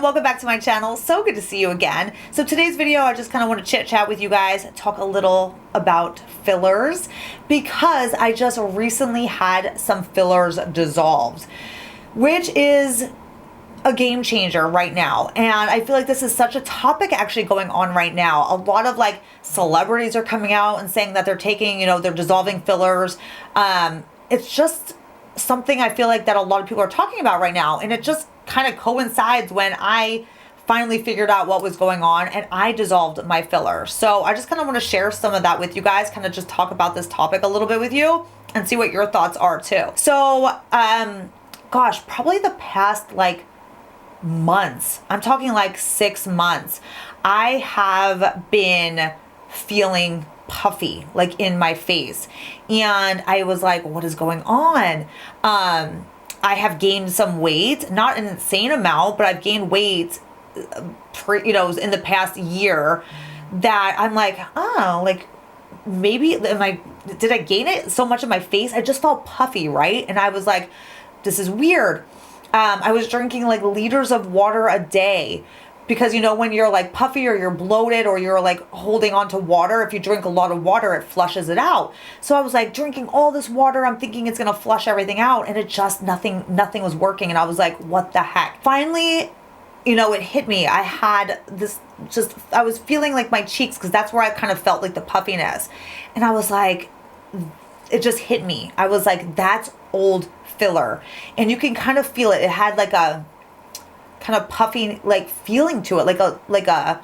welcome back to my channel. So good to see you again. So today's video, I just kind of want to chit chat with you guys, talk a little about fillers, because I just recently had some fillers dissolved, which is a game changer right now. And I feel like this is such a topic actually going on right now. A lot of like celebrities are coming out and saying that they're taking, they're dissolving fillers. It's just something I feel like that a lot of people are talking about right now. And it just kind of coincides when I finally figured out what was going on and I dissolved my filler. So I just kind of want to share some of that with you guys, kind of just talk about this topic a little bit with you and see what your thoughts are too. So, gosh, probably the past like months, I'm talking like 6 months, I have been feeling puffy like in my face, and I was like, what is going on? I have gained some weight, not an insane amount, but I've gained weight in the past year that I'm like, oh, like maybe did I gain it so much in my face? I just felt puffy, right? And I was like, this is weird. I was drinking like liters of water a day, because when you're like puffy or you're bloated or you're like holding on to water, if you drink a lot of water, it flushes it out. So I was like drinking all this water, I'm thinking it's gonna flush everything out, and it just nothing was working. And I was like, what the heck? Finally, it hit me. I had this I was feeling like my cheeks, because that's where I kind of felt like the puffiness. And I was like, it just hit me. I was like, that's old filler. And you can kind of feel it. It had like a kind of puffy like feeling to it, like a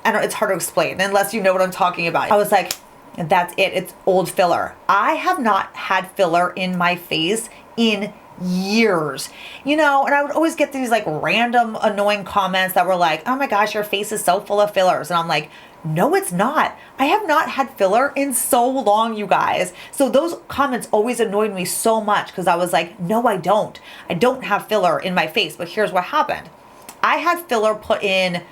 I don't know, it's hard to explain unless you know what I'm talking about. I was like, that's it, it's old filler. I have not had filler in my face in years, and I would always get these like random annoying comments that were like, oh my gosh, your face is so full of fillers. And I'm like, no, it's not. I have not had filler in so long, you guys. So those comments always annoyed me so much, because I was like, no, I don't have filler in my face. But here's what happened. I had filler put in,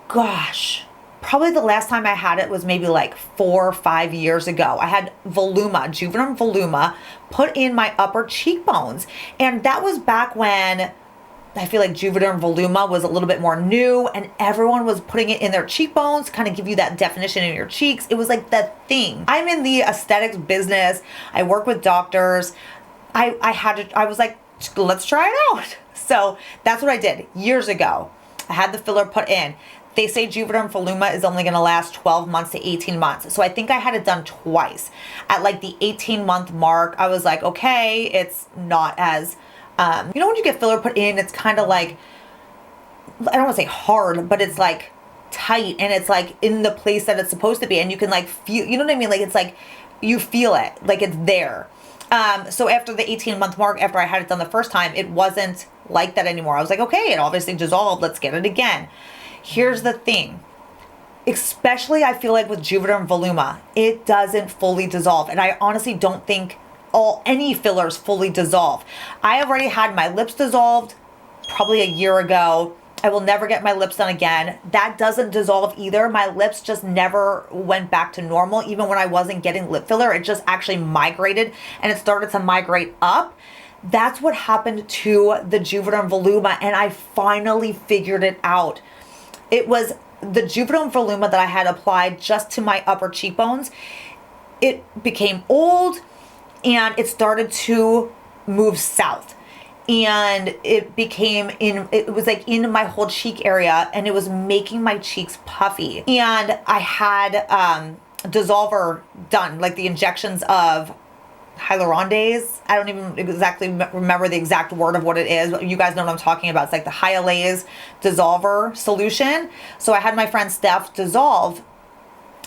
gosh, probably the last time I had it was maybe like 4 or 5 years ago. I had Voluma, Juvederm Voluma, put in my upper cheekbones. And that was back when I feel like Juvederm Voluma was a little bit more new, and everyone was putting it in their cheekbones to kind of give you that definition in your cheeks. It was like the thing. I'm in the aesthetics business. I work with doctors. I was like, let's try it out. So that's what I did years ago. I had the filler put in. They say Juvederm Voluma is only going to last 12 months to 18 months. So I think I had it done twice. At like the 18-month mark, I was like, okay, it's not as, when you get filler put in, it's kind of like, I don't want to say hard, but it's like tight, and it's like in the place that it's supposed to be. And you can like feel, you know what I mean? Like it's like, you feel it, like it's there. So after the 18-month mark, after I had it done the first time, it wasn't like that anymore. I was like, okay, it obviously dissolved. Let's get it again. Here's the thing. Especially I feel like with Juvederm Voluma, it doesn't fully dissolve. And I honestly don't think any fillers fully dissolve. I already had my lips dissolved probably a year ago. I will never get my lips done again. That doesn't dissolve either. My lips just never went back to normal. Even when I wasn't getting lip filler, it just actually migrated, and it started to migrate up. That's what happened to the Juvederm Voluma, and I finally figured it out. It was the Juvederm Voluma that I had applied just to my upper cheekbones. It became old, and it started to move south, and it was like in my whole cheek area, and it was making my cheeks puffy. And I had dissolver done, like the injections of hyaluronides. I don't even exactly remember the exact word of what it is, but you guys know what I'm talking about. It's like the Hyalase dissolver solution. So I had my friend Steph dissolve,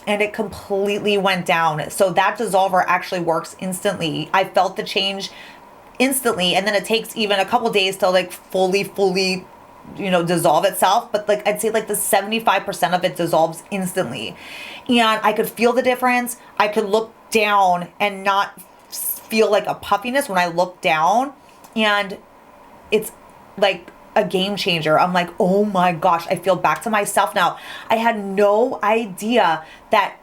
and it completely went down. So that dissolver actually works instantly. I felt the change instantly, and then it takes even a couple days to like fully dissolve itself. But like I'd say like the 75% of it dissolves instantly, and I could feel the difference. I could look down and not feel like a puffiness when I look down, and it's like a game changer. I'm like, oh my gosh, I feel back to myself now. I had no idea that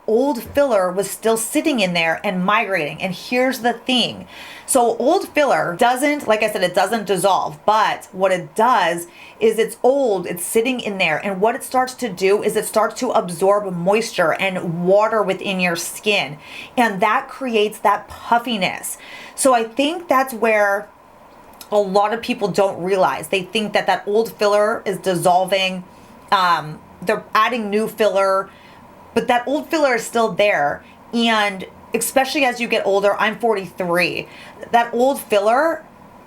old filler was still sitting in there and migrating. And here's the thing. So old filler doesn't, like I said, it doesn't dissolve, but what it does is it's old, it's sitting in there. And what it starts to do is it starts to absorb moisture and water within your skin. And that creates that puffiness. So I think that's where a lot of people don't realize. They think that that old filler is dissolving. They're adding new filler, but that old filler is still there. And especially as you get older, I'm 43, that old filler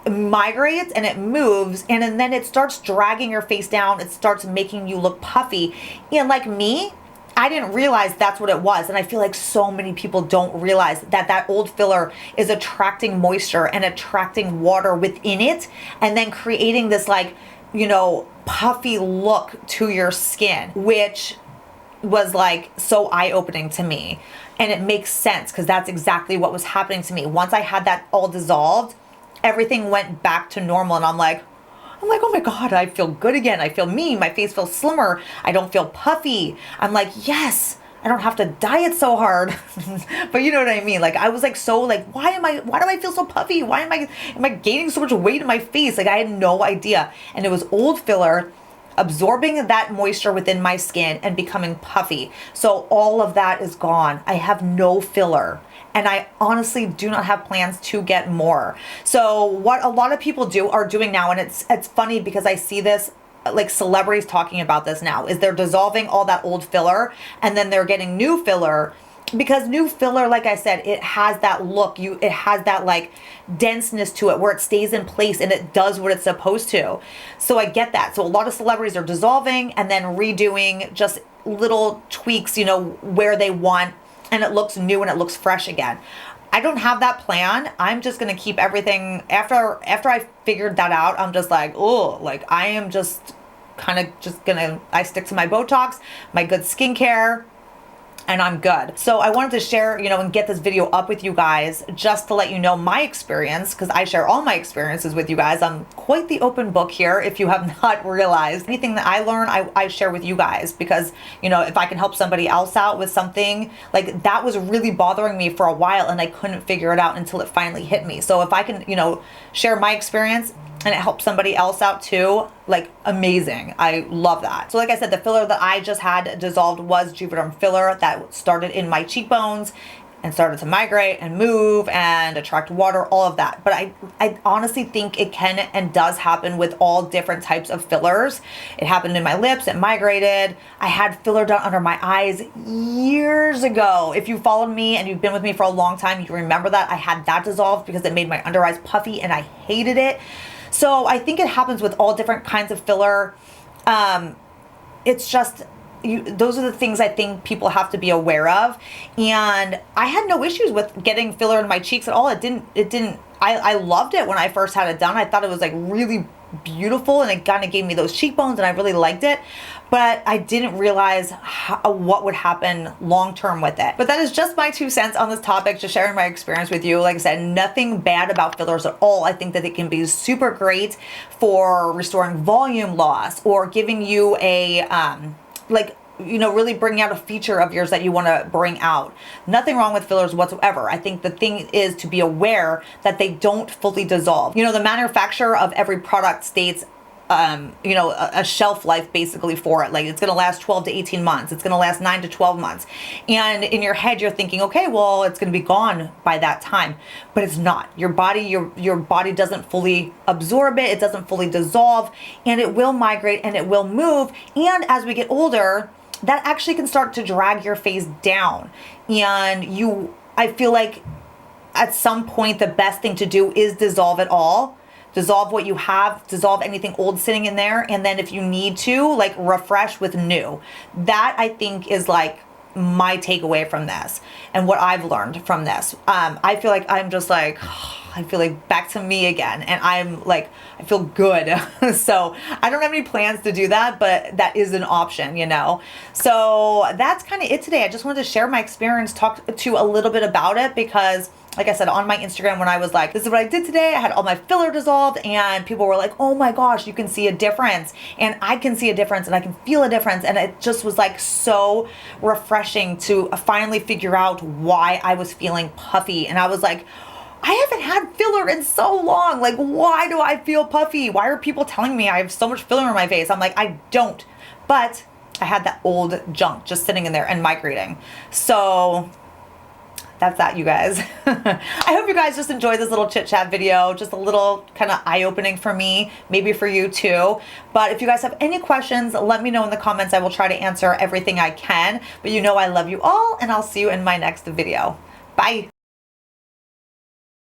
migrates and it moves, and then it starts dragging your face down. It starts making you look puffy. And like me, I didn't realize that's what it was. And I feel like so many people don't realize that that old filler is attracting moisture and attracting water within it, and then creating this like, you know, puffy look to your skin, which was like so eye-opening to me. And it makes sense because that's exactly what was happening to me. Once I had that all dissolved, everything went back to normal. And I'm like, oh my God, I feel good again. I feel me. My face feels slimmer. I don't feel puffy. I'm like, yes, I don't have to diet so hard. But you know what I mean? Like I was like, so like, why do I feel so puffy? Why am I gaining so much weight in my face? Like I had no idea. And it was old filler absorbing that moisture within my skin and becoming puffy. So all of that is gone. I have no filler. And I honestly do not have plans to get more. So what a lot of people are doing now, and it's funny because I see this, like celebrities talking about this now, is they're dissolving all that old filler and then they're getting new filler. Because new filler, like I said, it has that look, it has that like denseness to it where it stays in place and it does what it's supposed to. So I get that. So a lot of celebrities are dissolving and then redoing just little tweaks, you know, where they want, and it looks new and it looks fresh again. I don't have that plan. I'm just going to keep everything after I figured that out. I'm just like, oh, like I am just kind of just I stick to my Botox, my good skincare, and I'm good. So I wanted to share, you know, and get this video up with you guys just to let you know my experience, because I share all my experiences with you guys. I'm quite the open book here, if you have not realized. Anything that I learn, I share with you guys, because, you know, if I can help somebody else out with something, like that was really bothering me for a while and I couldn't figure it out until it finally hit me. So if I can, you know, share my experience and it helps somebody else out too, like amazing. I love that. So like I said, the filler that I just had dissolved was Juvederm filler that started in my cheekbones and started to migrate and move and attract water, all of that. But I honestly think it can and does happen with all different types of fillers. It happened in my lips, it migrated. I had filler done under my eyes years ago. If you followed me and you've been with me for a long time, you remember that I had that dissolved because it made my under eyes puffy and I hated it. So I think it happens with all different kinds of filler. It's just, those are the things I think people have to be aware of. And I had no issues with getting filler in my cheeks at all. I loved it when I first had it done. I thought it was like really beautiful and it kind of gave me those cheekbones and I really liked it. But I didn't realize what would happen long term with it. But that is just my 2 cents on this topic, just sharing my experience with you. Like I said, nothing bad about fillers at all. I think that it can be super great for restoring volume loss or giving you a, you know, really bringing out a feature of yours that you want to bring out. Nothing wrong with fillers whatsoever. I think the thing is to be aware that they don't fully dissolve. You know, the manufacturer of every product states you know, a shelf life basically for it. Like it's going to last 12 to 18 months. It's going to last 9 to 12 months. And in your head, you're thinking, okay, well, it's going to be gone by that time, but it's not. Your body doesn't fully absorb it. It doesn't fully dissolve, and it will migrate and it will move. And as we get older, that actually can start to drag your face down. And I feel like at some point, the best thing to do is dissolve it all. Dissolve what you have, dissolve anything old sitting in there, and then if you need to, like refresh with new. That I think is like my takeaway from this and what I've learned from this. I feel like I'm just like, I feel like back to me again, and I'm like, I feel good. So I don't have any plans to do that, but that is an option, you know? So that's kind of it today. I just wanted to share my experience, talk to you a little bit about it, because like I said, on my Instagram when I was like, this is what I did today. I had all my filler dissolved and people were like, oh my gosh, you can see a difference. And I can see a difference and I can feel a difference. And it just was like so refreshing to finally figure out why I was feeling puffy. And I was like, I haven't had filler in so long. Like, why do I feel puffy? Why are people telling me I have so much filler in my face? I'm like, I don't. But I had that old junk just sitting in there and migrating. So that's that, you guys. I hope you guys just enjoyed this little chit chat video, just a little kind of eye-opening for me, maybe for you too. But if you guys have any questions, let me know in the comments. I will try to answer everything I can. But you know I love you all, and I'll see you in my next video. Bye.